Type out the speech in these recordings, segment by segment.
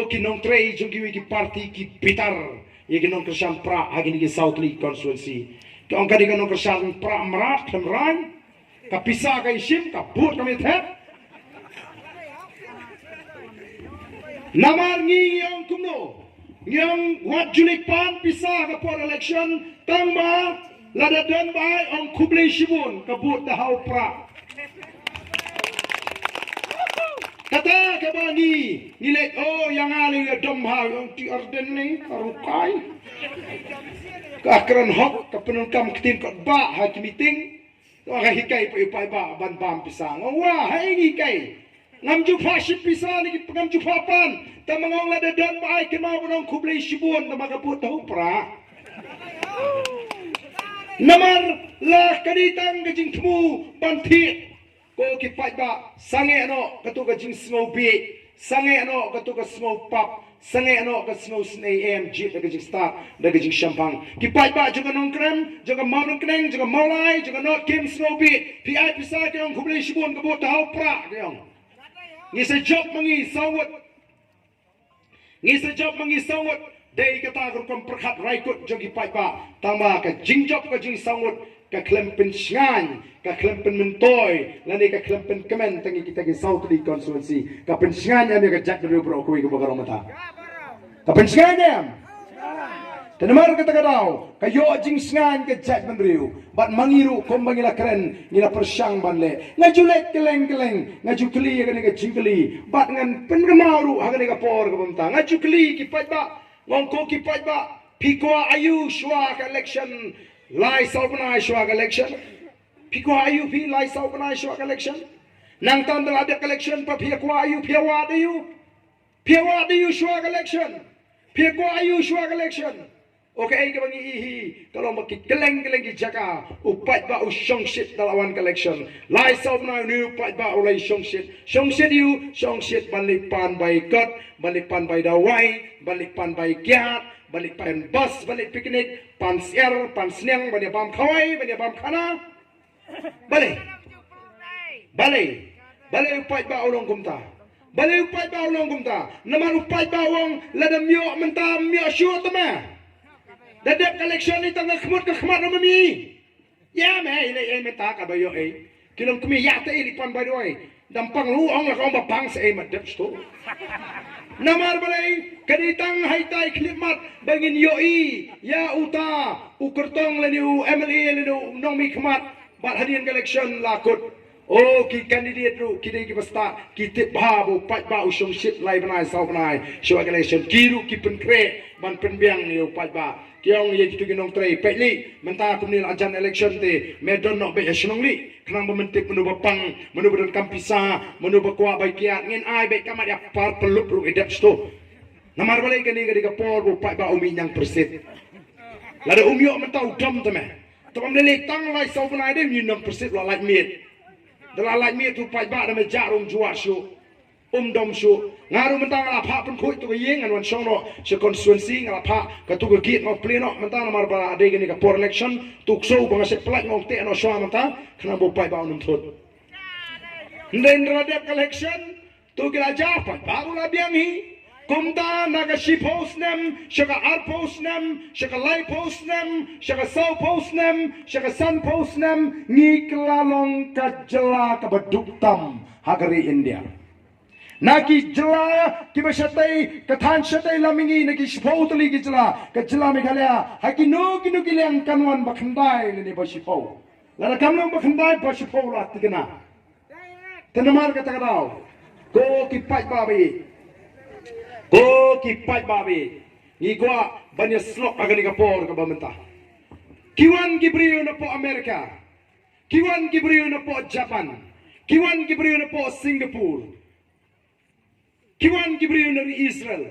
ko kinong trey jung ki party ki bitar ye kinong kersan pra agin ki South League constituency kong kadi kinong kersan pra marat kemran kapisa ka isim ka but kami thet namar ngi yang kumno yang wat julik pan pisa ka por election tangma lada dan bai ong kublai shibun ka but da hau pra kata kabani nilai oh yang ali dom ha yang ti arden ni karukai kakran hok kapenungkam ketin kot ba ha meeting to ha hikai pai ba ban bam pisang wa hai hikai ngam ju phaship pisang ni ngam ju papan tamangong la dan bai kemau nong kublai shibun tamagaput tahu pra namar la kaditang gajing temu banti ko kipai ba sange no katu ka jing snow be sange no katu ka snow pop sange no ka snow am jit da jing start da jing champagne kipai ba juga nong krem juga mau nong kneng juga mau lai juga no kim snow be pi pisa ke ong kublai shibun ka bo tau pra ke ong ni se job mangi sawut dei kata ko kom perkhat raikut jogi pai ba tamba ka jing job ka jing sawut ka klempen sngan ka klempen mentoy lani ka klempen kemen tangi kita ke South League constituency ka pensngan ya ka jak dulu bro ko ko bagaro mata ka pensngan ya tanamar kata kadau ka yo jing sngan ka jak menriu bat mangiru kom bangila keren ngila persyang banle ngajulek keleng ngaju kli ka ni ka jingkli bat ngan pengemau ha ka por ka pemta ngaju kli ki pai ba ngongko ki pai ba pikwa ayu shwa ka election lai saupanai shwa election pikwa ayu pi lai saupanai shwa election nang tan dal ada election pa pikwa ayu piawa de yu shwa election pikwa ayu shwa election okay ke bangi ihi kalau makit keleng ki jaka upat ba usong shit dalawan election lai saupanai ni upat ba ulai shong shit balipan by god balipan by dawai balipan by kiat balik pan bus balik piknik pan siar pan senang balik bam kawai balik bam kana balik upai ba ulong kumta nama upai ba wong lada myo menta myo syu tama dadap collection ni tangga khmut mami ya me ile menta ka ba yo kilong kumi ya te lipan ba doi dampang lu ong la ong ba pang se madap sto namar balai kaditang haitai klimat bangin yoi ya uta ukertong leniu MLA leniu nomi kemat bat hadian election lakut oh ki candidate ru ki dei ki basta ki tip babu pat ba usung shit lai banai sau banai show election kiru ki pen kre ban pen biang ni pat ba kiong ye kitu ginong trei pekli menta kumni ajan election te medon no be esnong li kenang mementik menu bapang menu bedan kampisa menu bakwa baikiat ngin ai be kamat ya par pelup ru edap sto namar balai kani gadi kapor bu pai ba umi nyang persit lada umyo menta udam teme tom lele tang lai sau banai de ni 9% la lai miet dala lai miet tu pai ba da me jarum juat shu dom shu ngaru mentang la pha pun khoi tu yeng an wan sono se constituency ngala pha ka tu git no pleno mentang mar ba ade gani ka por election tu so bang se plat ngong te no so mentang khana bo pai ba unum thot nden radep election tu gira ja pa baru la biang hi kumta naga shi post nem shaka ar post nem shaka lai post nem shaka so post nem shaka sun post nem ni klalong ka jela ka baduk tam hagari India naki jela ki bashatai kathan shatai lamingi naki shpotli ki jela ka jela meghalaya haki no ki liang kanwan bakhandai ni bashipau la kamno bakhandai bashipau la tikna tanamar ka tagadao ko ki pai babi ni gua banyak slok agani ka por ka bamenta kiwan gibriyo na po Amerika kiwan gibriyo na po Japan kiwan gibriyo na po Singapore kiwan gibriyo na Israel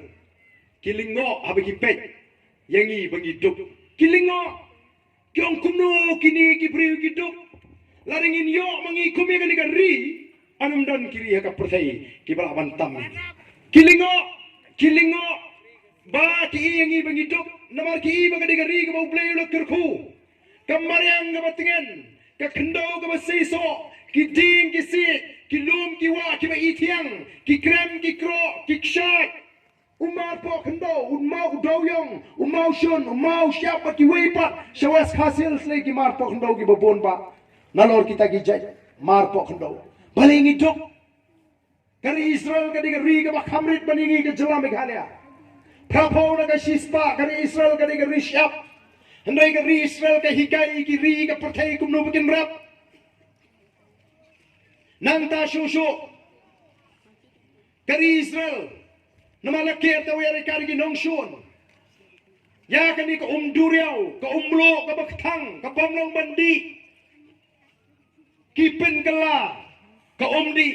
kilingo habagi pet yangi bagi duk kilingo kyong kumno kini gibriyo giduk laringin yo mangi kumi gani ka ri anum dan kiri ka pertai kibala bantam kilingo ba ki yangi bagi duk namar ki ba gani ka ri ka bau play lo kerku kamaryang ka batingan ka kendo ka basiso ki ding ki si ki lum ki wa ki ba itiang ki krem ki kro ki kshat umar po kendo umau doyong umau shun umau siapa ki wepat shawas khasil slay ki mar po kendo ki babon ba nalor kita ki jai mar po kendo balingi dok kari Israel kadi ri ka khamrit baningi ka jela meghalaya prapo na ka shispa kari Israel kadi ri shap hendai ka ri Israel ka hikai ki ri ka perthai kum no bikin rap nang ta shushu kari Israel namala ker ta wera kari ki nong shun ya kani ka duriau ka umlo ka baktang ka pamlong bandi kipin kala ka di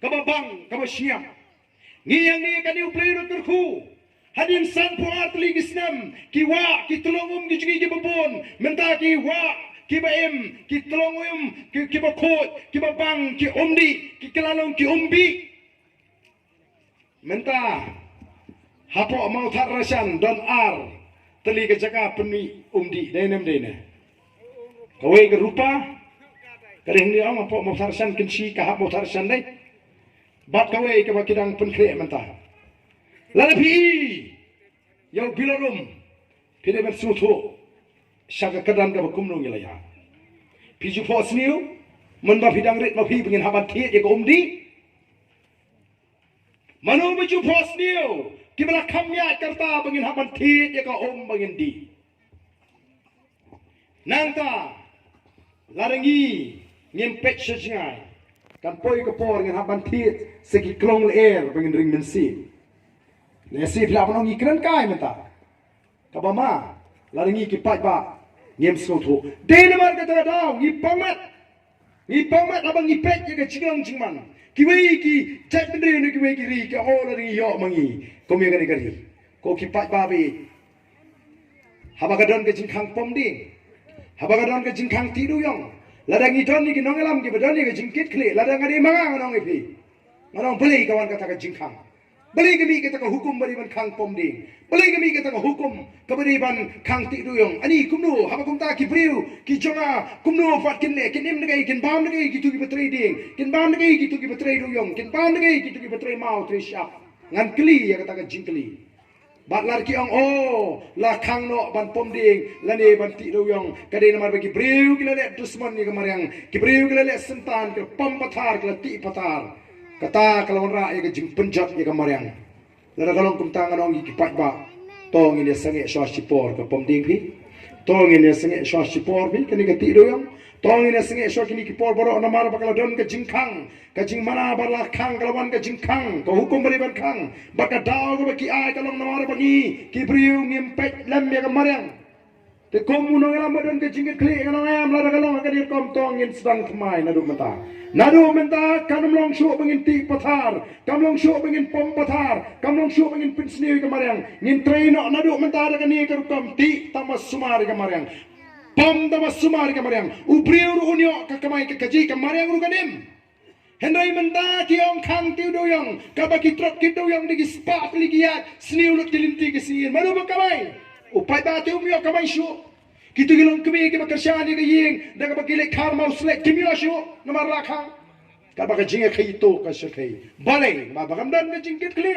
ka babang ka basyam ngiyang ni kani uplay terku hadin san po atli gisnam kiwa kitulongum gijigi gibabon menta kiwa kibaim kitulongum kibakot kibabang ki di ki kelalong ki umbi menta hapo mau thar rasan don ar teli ke jaka peni di denem dene kawe ke rupa kadang ni ang hapo mau thar rasan kinsi ka hapo thar rasan dai bat kawe ke bakidang penkre menta lalapi yau bilorum pide bersutu syaga kadam ka bakumnung yalaya piju fosniu menba bidang rit ma pi pengin haban tie je ko di Manu baju pos niu, kibala kamya kerta bangin haban ti ya ka bangin di. Nangta larangi ngempet sejngai, kan poi ke por ngin haban ti segi klong air bangin ring mensi. Nesi pla panong ikran kai menta. Kabama larangi kipat ba ngem soto. Denemar kata daw ngipamat abang ngipet ya ka cingong cingman. Kiwei ki cak bendri ni kiwei ki ri ka hol ri yo mangi komi ka ni kari ko ki pat babi habagadon ke jingkhang pom ding habagadon ke jingkhang tidu yong ladang idon ni ki nongelam ki badon ni ke jingkit kle ladang ade manga nong ipi manong beli kawan kata ka jingkhang beli kami kita ka hukum bari ban khang pom ding beli kami kita ka hukum ka bari ban khang tidu yong ani kumnu habakum ta ki priu ki jonga kumnu fat kin le kinim ngai kin bam ngai ki tu ki batri ding kin bam ngai ki tu ki batri du yong kin bam ngai ki tu ki batri mau tri shap ngan kli ya kata ka jingkli bat lar ki ong la khang no ban pom ding lane ban ti du yong kade namar bagi priu ki le dusman ni kamaryang ki priu ki le sentan ki pom pathar ki ti pathar kata kalau ra ya jing penjat ya kamaryang lara kalong kum tangan ong ki pat ba tong ini sange swas sipor ka pom ding pi tong ini sange swas sipor pi kani ka ti do yong tong ini sange swas kini ki por boro namar bakal don ka jingkhang ka jing mana bala khang kalawan ka jingkhang ka hukum bari ban khang baka daw ka ki ai kalong namar bagi ki briu ngempet lam ya kamaryang te komu no ngalam don ka jingit kli kalong am lara kalong ka dir kom tong in sedang kemai nadu menta kanum long shu bangin ti pathar kam long shu bangin pom pathar kam long shu bangin pinsni kamaryang nin traino nadu menta da kani ka kom ti tamas sumari kamaryang pom tamas sumari kamaryang ubriu unyo ka kamai ka kaji kamaryang ru kanim Henry menta kiong khang tiu doyong kabaki trot ki doyong digi spa pligiat sniulut kilinti kisin manu bakamai upai ba tiu mio kamai shu kitu gilong kemi ki bakarsyani ka ying da kabakile khar mausle kimio shu namar lakhang kabaka jinga khito ka shakei balai ma bagamdan ka jingkit kle